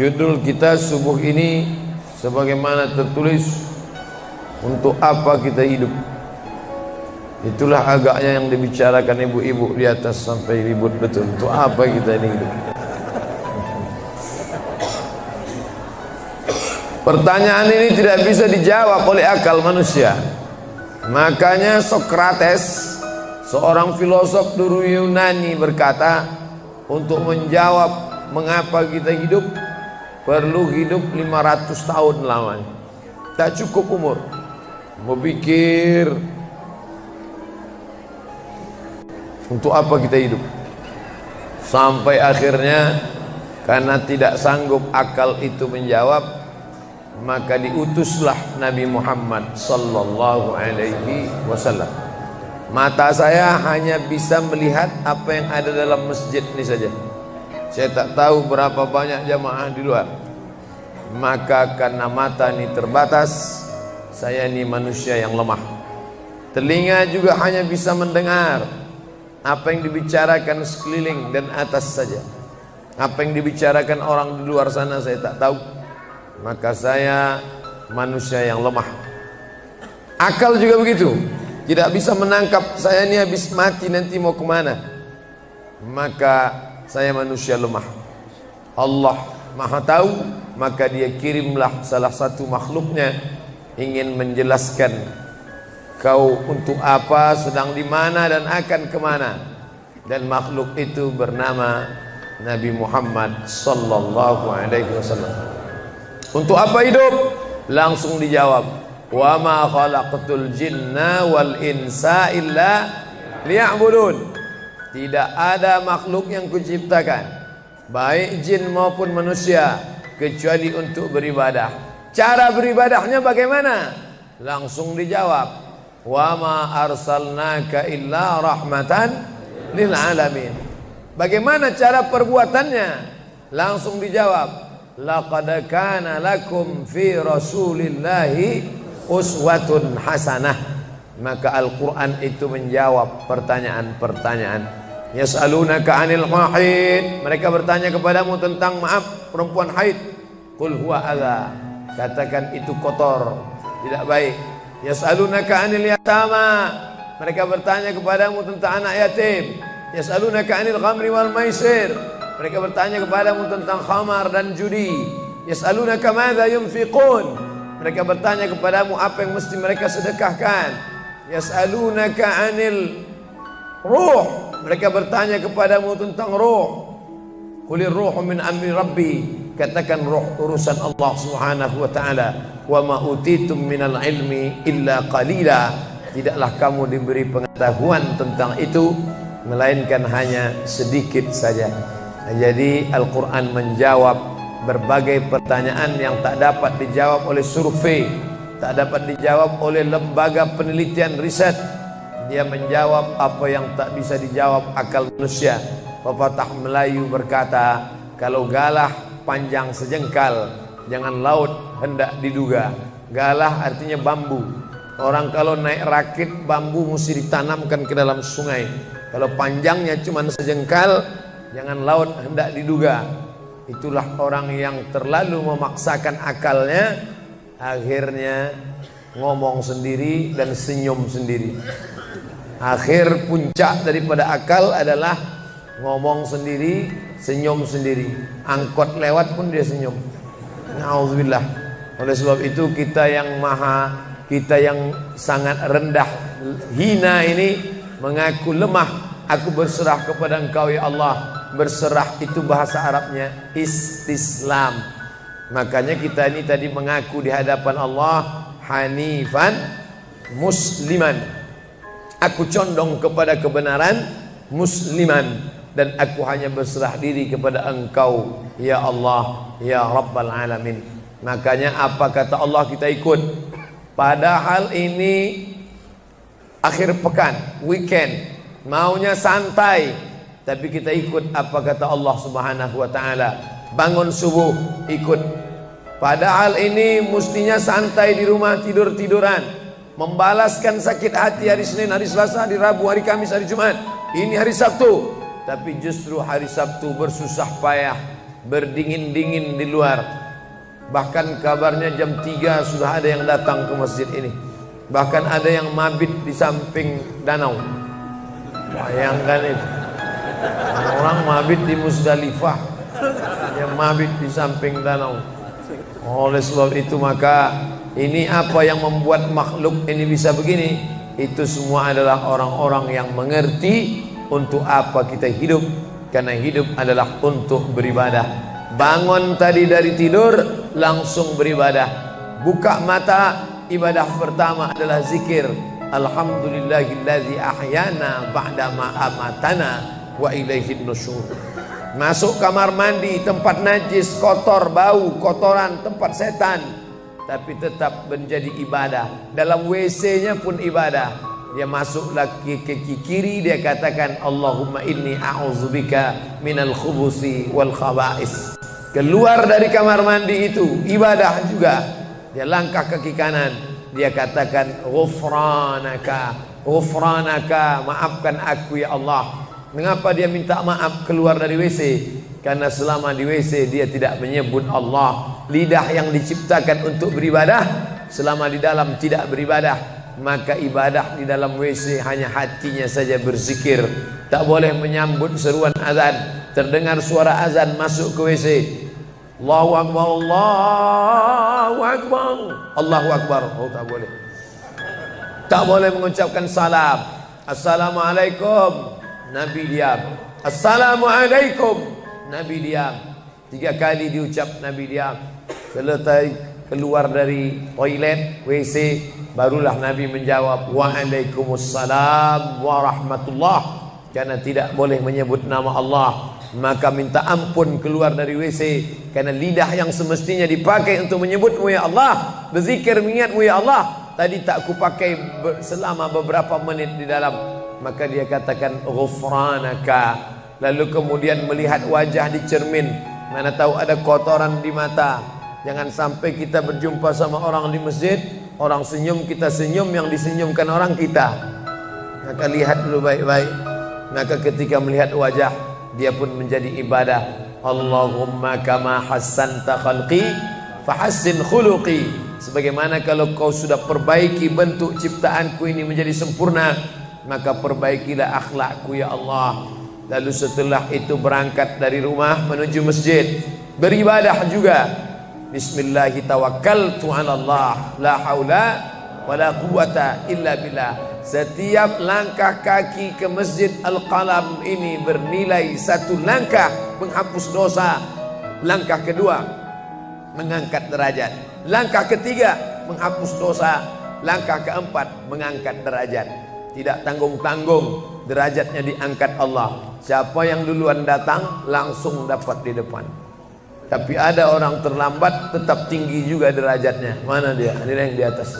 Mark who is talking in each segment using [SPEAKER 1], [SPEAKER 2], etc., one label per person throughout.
[SPEAKER 1] Judul kita subuh ini sebagaimana tertulis, untuk apa kita hidup. Itulah agaknya yang dibicarakan ibu-ibu di atas sampai ribut betul. Untuk apa kita ini hidup? Pertanyaan ini tidak bisa dijawab oleh akal manusia. Makanya Sokrates, seorang filosof dulu Yunani, berkata, untuk menjawab mengapa kita hidup perlu hidup 500 tahun lamanya. Tak cukup umur. Mau pikir untuk apa kita hidup. Sampai akhirnya karena tidak sanggup akal itu menjawab, maka diutuslah Nabi Muhammad sallallahu alaihi wasallam. Mata saya hanya bisa melihat apa yang ada dalam masjid ini saja. Saya tak tahu berapa banyak jamaah di luar. Maka karena mata ini terbatas, saya ini manusia yang lemah. Telinga juga hanya bisa mendengar apa yang dibicarakan sekeliling dan atas saja. Apa yang dibicarakan orang di luar sana saya tak tahu. Maka saya manusia yang lemah. Akal juga begitu, tidak bisa menangkap saya ini habis mati nanti mau kemana. Maka saya manusia lemah. Allah Maha tahu, maka dia kirimlah salah satu makhluknya ingin menjelaskan kau untuk apa, sedang di mana dan akan kemana. Dan makhluk itu bernama Nabi Muhammad sallallahu alaihi wasallam. Untuk apa hidup? Langsung dijawab, wa ma khalaqatul jinna wal insa illa liya'budun. Tidak ada makhluk yang kuciptakan, baik jin maupun manusia, kecuali untuk beribadah. Cara beribadahnya bagaimana? Langsung dijawab, wa ma arsalnaka illa rahmatan lil alamin. Bagaimana cara perbuatannya? Langsung dijawab, laqad kana lakum fi rasulillahi uswatun hasanah. Maka Al-Quran itu menjawab pertanyaan-pertanyaan. Yas'alunaka 'anil mahid, mereka bertanya kepadamu tentang perempuan haid. Qul huwa adza, katakan itu kotor, tidak baik. Yas'alunaka 'anil yatama, mereka bertanya kepadamu tentang anak yatim. Yas'alunaka 'anil khamri wal maisir, mereka bertanya kepadamu tentang khamar dan judi. Yas'alunaka madza yunfiqun, mereka bertanya kepadamu apa yang mesti mereka sedekahkan. Yas'alunaka 'anil ruh, mereka bertanya kepadamu tentang ruh. Qulir ruhu min amri rabbi, katakan ruh urusan Allah Subhanahu wa taala. Wa ma utitum minal ilmi illa qalila, tidaklah kamu diberi pengetahuan tentang itu melainkan hanya sedikit saja. Jadi Al-Quran menjawab berbagai pertanyaan yang tak dapat dijawab oleh survei, tak dapat dijawab oleh lembaga penelitian riset. Dia menjawab apa yang tak bisa dijawab akal manusia. Pepatah Melayu berkata, kalau galah panjang sejengkal, jangan laut hendak diduga. Galah artinya bambu. Orang kalau naik rakit, bambu mesti ditanamkan ke dalam sungai. Kalau panjangnya cuma sejengkal, jangan laut hendak diduga. Itulah orang yang terlalu memaksakan akalnya, akhirnya ngomong sendiri dan senyum sendiri. Akhir puncak daripada akal adalah ngomong sendiri, senyum sendiri. Angkot lewat pun dia senyum. Nauzubillah. Oleh sebab itu kita yang sangat rendah, hina ini mengaku lemah. Aku berserah kepada Engkau ya Allah. Berserah itu bahasa Arabnya istislam. Makanya kita ini tadi mengaku di hadapan Allah hanifan musliman. Aku condong kepada kebenaran, musliman, dan aku hanya berserah diri kepada Engkau ya Allah ya Rabbal Alamin. Makanya apa kata Allah kita ikut. Padahal ini akhir pekan, weekend, maunya santai, tapi kita ikut apa kata Allah Subhanahu wa taala. Bangun subuh ikut. Padahal ini mestinya santai di rumah, tidur-tiduran, membalaskan sakit hati hari Senin, hari Selasa, hari Rabu, hari Kamis, hari Jumat. Ini hari Sabtu, tapi justru hari Sabtu bersusah payah, berdingin-dingin di luar. Bahkan kabarnya jam 3 sudah ada yang datang ke masjid ini. Bahkan ada yang mabit di samping danau. Bayangkan itu. Orang mabit di Musdalifah, yang mabit di samping danau. Oleh sebab itu maka ini apa yang membuat makhluk ini bisa begini? Itu semua adalah orang-orang yang mengerti untuk apa kita hidup. Karena hidup adalah untuk beribadah. Bangun tadi dari tidur langsung beribadah. Buka mata, ibadah pertama adalah zikir. Alhamdulillahillazi ahyana ba'dama amatana wa ilaihin nusyur. Masuk kamar mandi, tempat najis, kotor, bau, kotoran, tempat setan, tapi tetap menjadi ibadah. Dalam WC-nya pun ibadah. Dia masuk lagi ke kiri, dia katakan Allahumma inni a'udzubika minal khubusi wal khaba'is. Keluar dari kamar mandi itu ibadah juga. Dia langkah kaki kanan, dia katakan ghufranaka, ghufranaka, maafkan aku ya Allah. Mengapa dia minta maaf keluar dari WC? Karena selama di WC dia tidak menyebut Allah. Lidah yang diciptakan untuk beribadah, selama di dalam tidak beribadah, maka ibadah di dalam WC hanya hatinya saja berzikir. Tak boleh menyambut seruan azan. Terdengar suara azan masuk ke WC, Allahu Akbar, Allahu Akbar, Allahu Akbar. Oh, tak boleh. Tak boleh mengucapkan salam. Assalamualaikum, Nabi diam. Assalamualaikum, Nabi diam. 3 kali diucap, Nabi diam. Selesai keluar dari toilet, WC, barulah Nabi menjawab Waalaikumsalam warahmatullah. Karena tidak boleh menyebut nama Allah, maka minta ampun keluar dari WC. Karena lidah yang semestinya dipakai untuk menyebutmu ya Allah, berzikir mengingatmu ya Allah, tadi tak kupakai selama beberapa menit di dalam. Maka dia katakan ghufranaka. Lalu kemudian melihat wajah di cermin, mana tahu ada kotoran di mata. Jangan sampai kita berjumpa sama orang di masjid, orang senyum, kita senyum, yang disenyumkan orang kita. Maka lihat dulu baik-baik. Maka ketika melihat wajah, dia pun menjadi ibadah. Allahumma kama hassanta khalqi fahassin khuluqi. Sebagaimana kalau kau sudah perbaiki bentuk ciptaanku ini menjadi sempurna, maka perbaikilah akhlakku ya Allah. Lalu setelah itu berangkat dari rumah menuju masjid, beribadah juga. Bismillahi tawakkaltu 'ala Allah, la haula wala quwata illa billah. Setiap langkah kaki ke Masjid Al-Qalam ini bernilai 1 langkah menghapus dosa. Langkah kedua mengangkat derajat. Langkah ketiga menghapus dosa. Langkah keempat mengangkat derajat. Tidak tanggung-tanggung, derajatnya diangkat Allah. Siapa yang duluan datang langsung dapat di depan. Tapi ada orang terlambat tetap tinggi juga derajatnya. Mana dia? Ini yang di atas.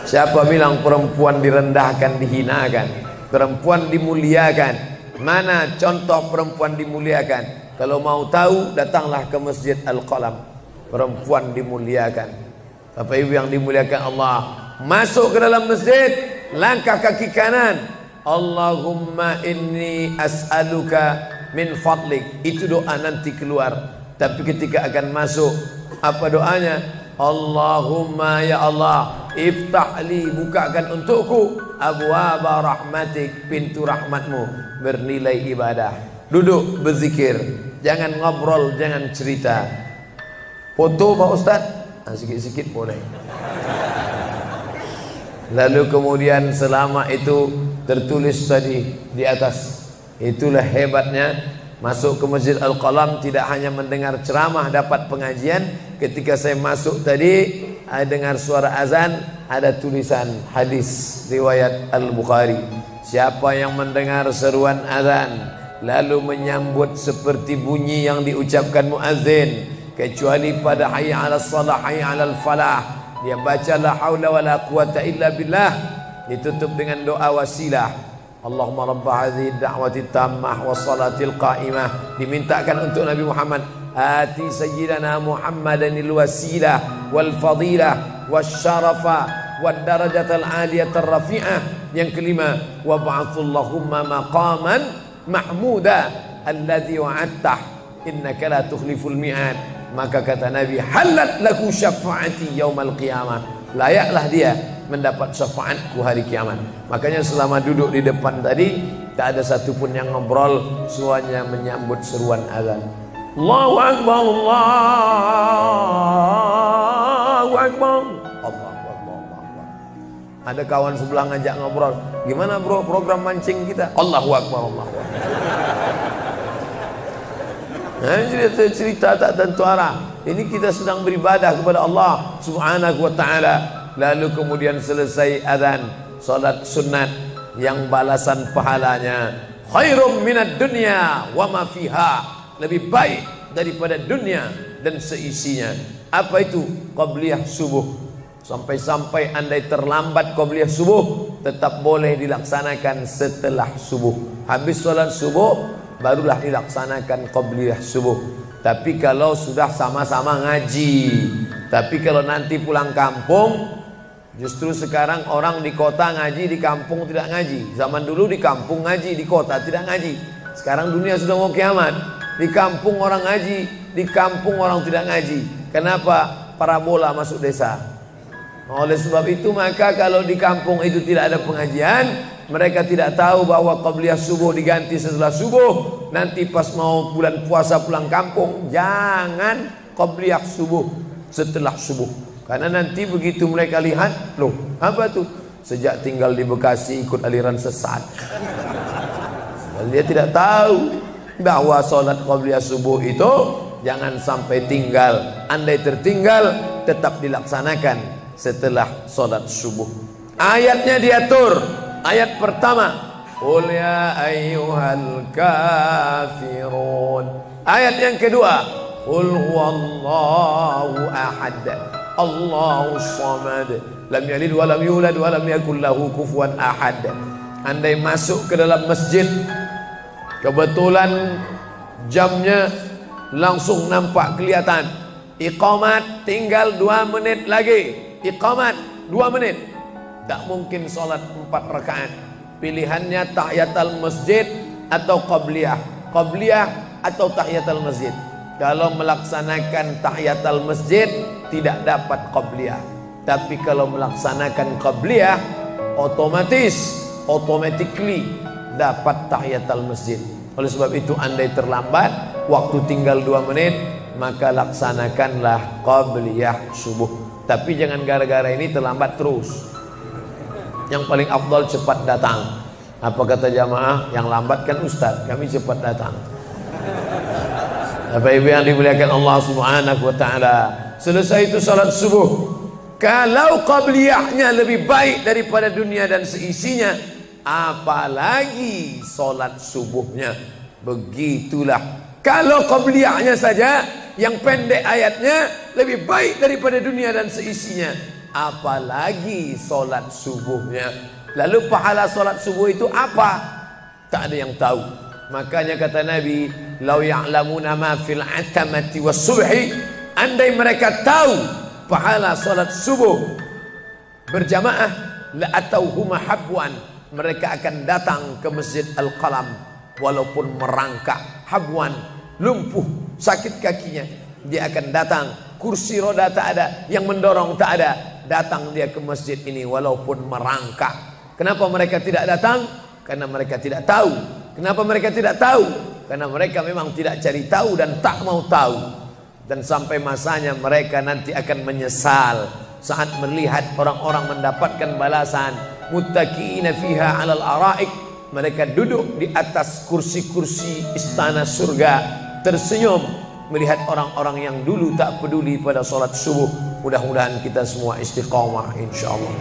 [SPEAKER 1] Siapa bilang perempuan direndahkan, dihinakan? Perempuan dimuliakan. Mana contoh perempuan dimuliakan? Kalau mau tahu, datanglah ke Masjid Al-Qalam. Perempuan dimuliakan. Bapak Ibu yang dimuliakan Allah, masuk ke dalam masjid, langkah kaki kanan, Allahumma inni as'aluka min fadlik. Itu doa nanti keluar. Tapi ketika akan masuk, apa doanya? Allahumma ya Allah, iftahli, bukakan untukku abwaba rahmatik, pintu rahmatmu. Bernilai ibadah. Duduk berzikir, jangan ngobrol, jangan cerita. Foto Pak Ustaz, sikit-sikit boleh. Lalu kemudian selama itu tertulis tadi di atas. Itulah hebatnya masuk ke Masjid Al-Qalam, tidak hanya mendengar ceramah, dapat pengajian. Ketika saya masuk tadi, dengar suara azan, ada tulisan hadis riwayat Al-Bukhari. Siapa yang mendengar seruan azan lalu menyambut seperti bunyi yang diucapkan muazzin, kecuali pada hayya 'alas shalah, hayya 'alal falah, dia baca la haula wala quwata illa billah, ditutup dengan doa wasilah. Allahumma rabb hadhihi da'wati tammah wassalatil qa'imah, dimintakan untuk Nabi Muhammad, ati sayyidana Muhammadanil wasilah wal fadilah wasyarafa wad darajatal aliyatar rafi'ah. Yang kelima, wa ba'athullahumma maqaman mahmuda alladhi wa'adtah innaka la tukhliful mi'ad. Maka kata Nabi, halat laku syafaati yaumal qiyamah, layaklah dia mendapat syafaatku hari kiamat. Makanya selama duduk di depan tadi tak ada satupun yang ngobrol, semuanya menyambut seruan azan. Allahu Akbar, Allahu Akbar, Allahu Akbar, Allahu Akbar. Ada kawan sebelah ngajak ngobrol, gimana bro program mancing kita? Allahu Akbar, Allahu Akbar. Nah, cerita tak tentu arah. Ini kita sedang beribadah kepada Allah Subhanahu wa ta'ala. Lalu kemudian selesai azan, salat sunat yang balasan pahalanya khairum minad dunya wa ma fiha, lebih baik daripada dunia dan seisinya. Apa itu? Qabliyah subuh. Sampai-sampai andai terlambat qabliyah subuh, tetap boleh dilaksanakan setelah subuh. Habis salat subuh barulah dilaksanakan qabliyah subuh. Tapi kalau sudah sama-sama ngaji, tapi kalau nanti pulang kampung, justru sekarang orang di kota ngaji, di kampung tidak ngaji. Zaman dulu di kampung ngaji, di kota tidak ngaji. Sekarang dunia sudah mau kiamat. Di kampung orang ngaji, di kampung orang tidak ngaji. Kenapa? Parabola masuk desa. Oleh sebab itu maka kalau di kampung itu tidak ada pengajian, mereka tidak tahu bahwa qabliyah subuh diganti setelah subuh. Nanti pas mau bulan puasa pulang kampung, jangan qabliyah subuh setelah subuh. Karena nanti begitu mereka lihat, loh apa tuh? Sejak tinggal di Bekasi ikut aliran sesat. Dan dia tidak tahu bahwa sholat qabliyah subuh itu jangan sampai tinggal. Andai tertinggal, tetap dilaksanakan setelah sholat subuh. Ayatnya diatur. Ayat pertama, qul ya ayyuhal kafirun. Ayat yang kedua, qul huwallahu ahad, Allahu samad, lam yalid wa lam yulad wa lam yakul lahu kufuwan ahad. Andai masuk ke dalam masjid, kebetulan jamnya langsung nampak kelihatan, iqamat tinggal 2 menit lagi, iqamat 2 menit. Tak mungkin sholat 4 rakaat. Pilihannya tahiyatul masjid atau qabliyah, qabliyah atau tahiyatul masjid. Kalau melaksanakan tahiyatul masjid tidak dapat qabliyah. Tapi kalau melaksanakan qabliyah, automatically dapat tahiyatul masjid. Oleh sebab itu andai terlambat, waktu tinggal 2 menit, maka laksanakanlah qabliyah subuh. Tapi jangan gara-gara ini terlambat terus. Yang paling afdal cepat datang. Apa kata jamaah? Yang lambat kan ustaz, kami cepat datang. Bapak Ibu yang dimuliakan Allah Subhanahu wa ta'ala, selesai itu salat subuh. Kalau qabliyahnya lebih baik daripada dunia dan seisinya, apalagi salat subuhnya. Begitulah. Kalau qabliyahnya saja yang pendek ayatnya lebih baik daripada dunia dan seisinya, apalagi solat subuhnya. Lalu pahala solat subuh itu apa? Tak ada yang tahu. Makanya kata Nabi, lau ya'lamuna ma fil atamati was subhi, andai mereka tahu pahala solat subuh berjamaah, la atauhuma habwan, mereka akan datang ke Masjid Al-Qalam walaupun merangkak. Habwan, lumpuh, sakit kakinya, dia akan datang. Kursi roda tak ada, yang mendorong tak ada, datang dia ke masjid ini walaupun merangkak. Kenapa mereka tidak datang? Karena mereka tidak tahu. Kenapa mereka tidak tahu? Karena mereka memang tidak cari tahu dan tak mau tahu. Dan sampai masanya mereka nanti akan menyesal saat melihat orang-orang mendapatkan balasan. Muttaqiina fiha 'alal araik, mereka duduk di atas kursi-kursi istana surga, tersenyum melihat orang-orang yang dulu tak peduli pada salat subuh. Mudah-mudahan kita semua istiqamah insyaallah.